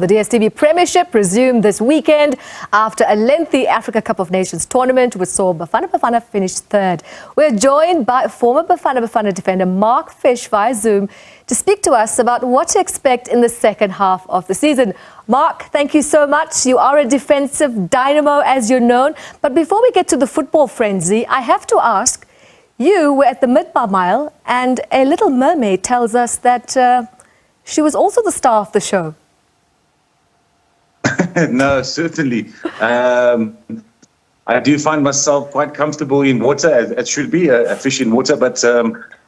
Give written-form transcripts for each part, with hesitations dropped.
The DStv Premiership resumed this weekend after a lengthy Africa Cup of Nations tournament, which saw Bafana Bafana finish third. We're joined by former Bafana Bafana defender Mark Fish via Zoom to speak to us about what to expect in the second half of the season. Mark, thank you so much. You are a defensive dynamo, as you're known. But before we get to the football frenzy, I have to ask, you were at the mid-bar mile, and a little mermaid tells us that she was also the star of the show. No, certainly. I do find myself quite comfortable in water, as it should be, a fish in water. But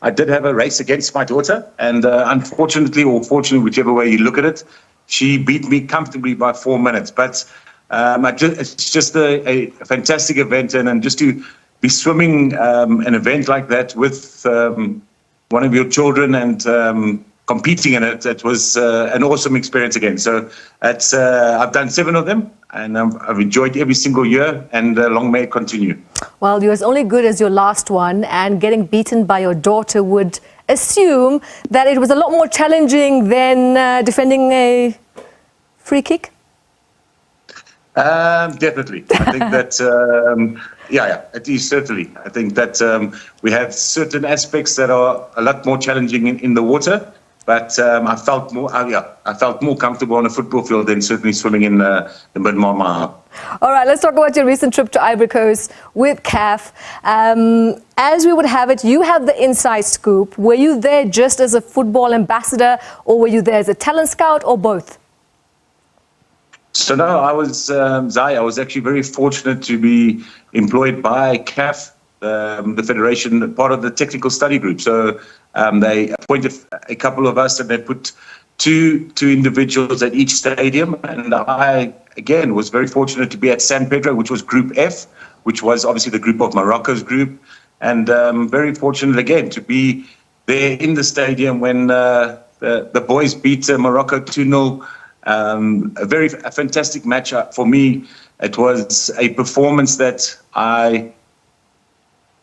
I did have a race against my daughter. And unfortunately, or fortunately, whichever way you look at it, she beat me comfortably by 4 minutes. But it's just a fantastic event. And just to be swimming an event like that with one of your children and competing in it, it was an awesome experience again. So I've done 7 of them, and I've enjoyed every single year, and long may it continue. Well, you're as only good as your last one, and getting beaten by your daughter would assume that it was a lot more challenging than defending a free kick? Definitely. I think that, yeah, it is certainly. I think that we have certain aspects that are a lot more challenging in the water. But I felt more comfortable on a football field than certainly swimming in the mid-bar mile. All right, let's talk about your recent trip to Ivory Coast with CAF. As we would have it, you have the inside scoop. Were you there just as a football ambassador, or were you there as a talent scout, or both? So no, I was Zai. I was actually very fortunate to be employed by CAF, the federation, part of the technical study group. So they appointed a couple of us, and they put two individuals at each stadium. And I, again, was very fortunate to be at San Pedro, which was Group F, which was obviously the group of Morocco's group. And very fortunate, again, to be there in the stadium when the boys beat Morocco 2-0. A fantastic match for me. It was a performance that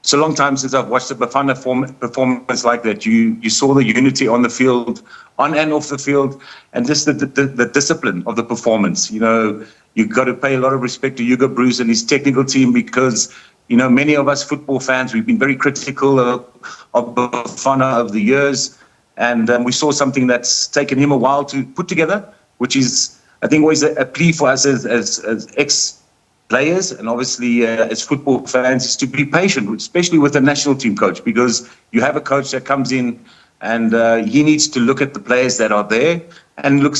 it's a long time since I've watched a Bafana performance like that. You saw the unity on the field, on and off the field, and just the discipline of the performance. You know, you've got to pay a lot of respect to Hugo Broos and his technical team, because, you know, many of us football fans, we've been very critical of Bafana over the years, and we saw something that's taken him a while to put together, which is, I think, always a plea for us as ex-players and obviously as football fans, is to be patient, especially with a national team coach, because you have a coach that comes in and he needs to look at the players that are there and look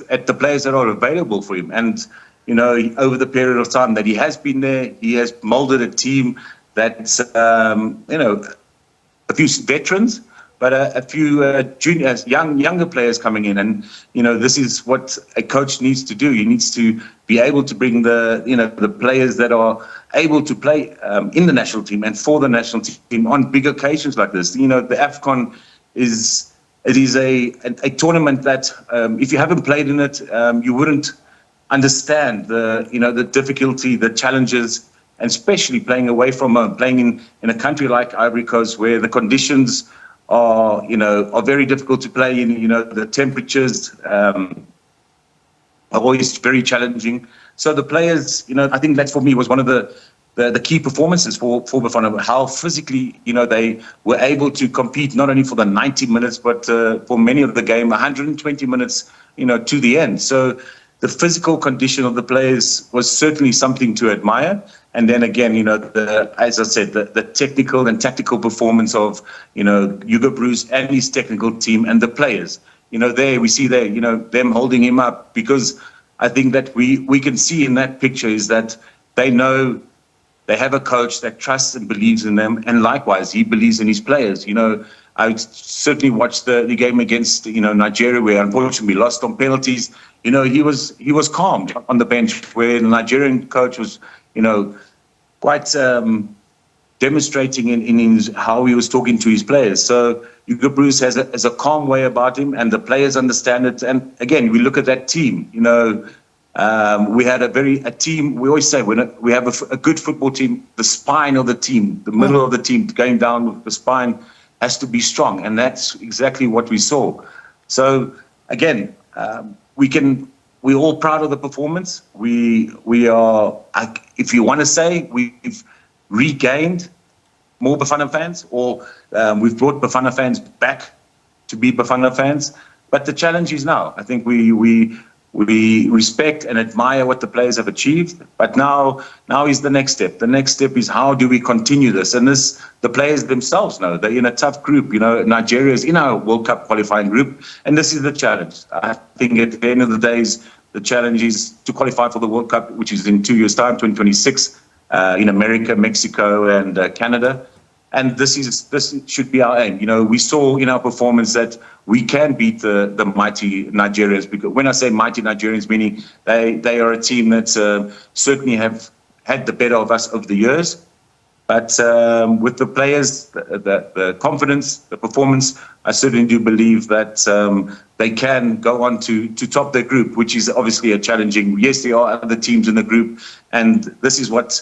at the players that are available for him. And, you know, over the period of time that he has been there, he has molded a team that's, you know, a few veterans, but a few juniors, younger players coming in. And, you know, this is what a coach needs to do. He needs to be able to bring the players that are able to play in the national team and for the national team on big occasions like this. You know, the AFCON is a tournament that if you haven't played in it, you wouldn't understand the difficulty, the challenges, and especially playing away from home, playing in a country like Ivory Coast, where the conditions are very difficult to play in. You know, the temperatures are always very challenging. So the players, you know, I think that for me was one of the key performances for Bafana, how physically, you know, they were able to compete not only for the 90 minutes, but for many of the game, 120 minutes, you know, to the end. So the physical condition of the players was certainly something to admire. And then again, you know, as I said, the technical and tactical performance of, you know, Hugo Broos and his technical team and the players. You know, we see there, you know, them holding him up, because I think that we can see in that picture is that they know they have a coach that trusts and believes in them, and likewise, he believes in his players. You know, I certainly watched the game against, you know, Nigeria, where unfortunately we lost on penalties. You know, he was calm on the bench, where the Nigerian coach was, you know, quite demonstrating in how he was talking to his players. So Hugo Broos has a calm way about him, and the players understand it. And again, we look at that team. You know, we had a team. We always say when we have a good football team, the spine of the team, the middle of the team, going down with the spine, has to be strong, and that's exactly what we saw. So again, we can we're all proud of the performance. We are, if you want to say, we've regained more Bafana fans, or we've brought Bafana fans back to be Bafana fans. But the challenge is now. I think we respect and admire what the players have achieved, but now is the next step. The next step is, how do we continue this? And this, the players themselves know they're in a tough group. You know, Nigeria is in our World Cup qualifying group, and this is the challenge. I think at the end of the day, the challenge is to qualify for the World Cup, which is in 2 years' time, 2026, in America, Mexico, and Canada. And this should be our aim. You know, we saw in our performance that we can beat the mighty Nigerians. Because when I say mighty Nigerians, meaning they are a team that certainly have had the better of us over the years. But with the players, the confidence, the performance, I certainly do believe that they can go on to top their group, which is obviously a challenging. Yes, there are other teams in the group, and this is what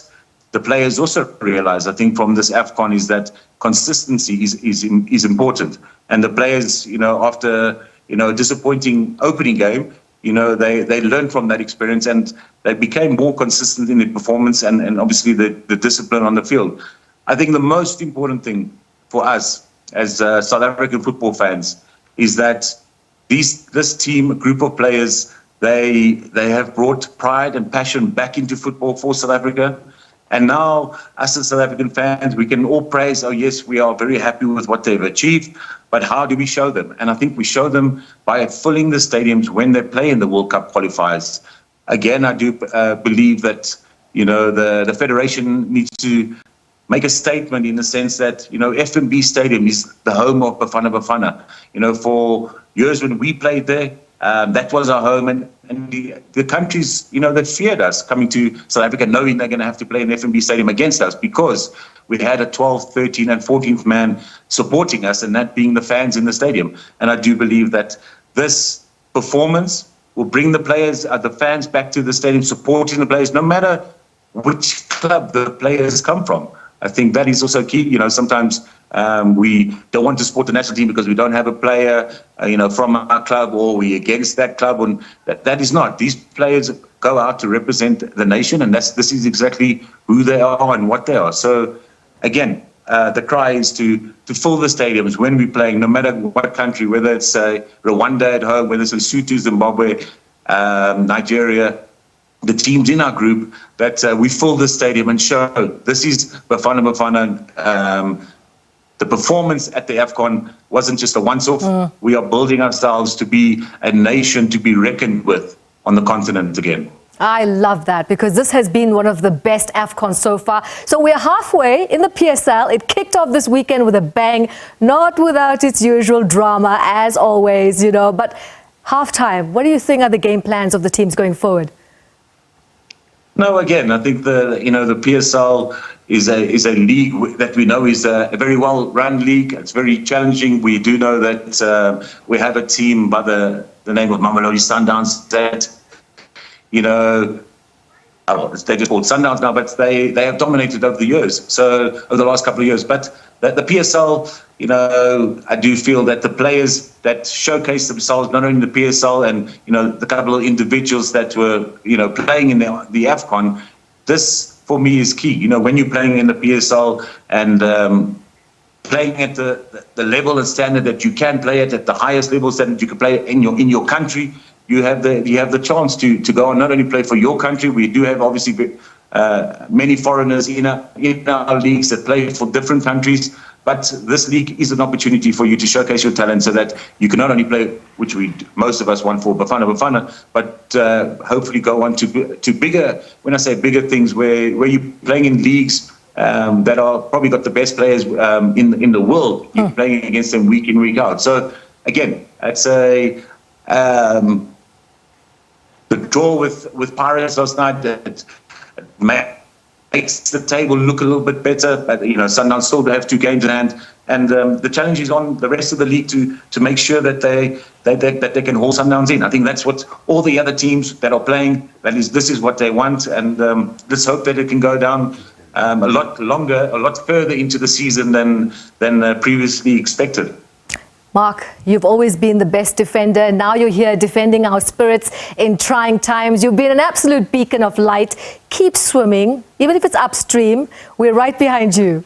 the players also realize, I think, from this AFCON, is that consistency is important. And the players, you know, after, you know, a disappointing opening game, you know, they learned from that experience and they became more consistent in their performance and obviously the discipline on the field. I think the most important thing for us as South African football fans is that this team, a group of players, they have brought pride and passion back into football for South Africa. And now, us as South African fans, we can all praise, oh yes, we are very happy with what they've achieved, but how do we show them? And I think we show them by filling the stadiums when they play in the World Cup qualifiers. Again, I do believe that, you know, the Federation needs to make a statement in the sense that, you know, FNB Stadium is the home of Bafana Bafana. You know, for years when we played there, that was our home, and the countries, you know, that feared us coming to South Africa, knowing they're going to have to play in FNB Stadium against us, because we had a 12th, 13th and 14th man supporting us, and that being the fans in the stadium. And I do believe that this performance will bring the players, the fans back to the stadium, supporting the players, no matter which club the players come from. I think that is also key. You know, sometimes we don't want to support the national team because we don't have a player, you know, from our club, or we against that club. And that is not. These players go out to represent the nation, and this is exactly who they are and what they are. So, again, the cry is to fill the stadiums when we're playing, no matter what country, whether it's Rwanda at home, whether it's Lesotho, Zimbabwe, Nigeria, the teams in our group, that we fill the stadium and show this is Bafana Bafana. The performance at the AFCON wasn't just a once-off. We are building ourselves to be a nation to be reckoned with on the continent again. I love that, because this has been one of the best AFCON so far. So we're halfway in the PSL. It kicked off this weekend with a bang, not without its usual drama, as always, you know. But halftime, what do you think are the game plans of the teams going forward? No, again, I think the PSL is a league that we know is a very well-run league. It's very challenging. We do know that we have a team by the name of Mamelodi Sundowns that, you know, they're just called Sundowns now, but they have dominated over the years. So over the last couple of years, but the PSL, you know, I do feel that the players that showcase themselves, not only in the PSL and, you know, the couple of individuals that were, you know, playing in the AFCON, this for me is key. You know, when you're playing in the PSL and playing at the level and standard that you can play at the highest level standard you can play in your country, you have the chance to go and not only play for your country. We do have obviously many foreigners in our leagues that play for different countries, but this league is an opportunity for you to showcase your talent so that you can not only play, which most of us want for Bafana Bafana, but hopefully go on to bigger, when I say bigger things, where you're playing in leagues that are probably got the best players in the world. You're playing against them week in, week out. So again, it's the draw with Pirates last night that makes the table look a little bit better, but you know, Sundowns still have 2 games in hand, and the challenge is on the rest of the league to make sure that they can haul Sundowns in. I think that's what all the other teams that are playing, this is what they want, and let's hope that it can go down a lot longer, a lot further into the season than previously expected. Mark, you've always been the best defender. Now you're here defending our spirits in trying times. You've been an absolute beacon of light. Keep swimming, even if it's upstream. We're right behind you.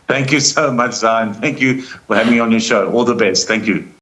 Thank you so much, Zion. Thank you for having me on your show. All the best. Thank you.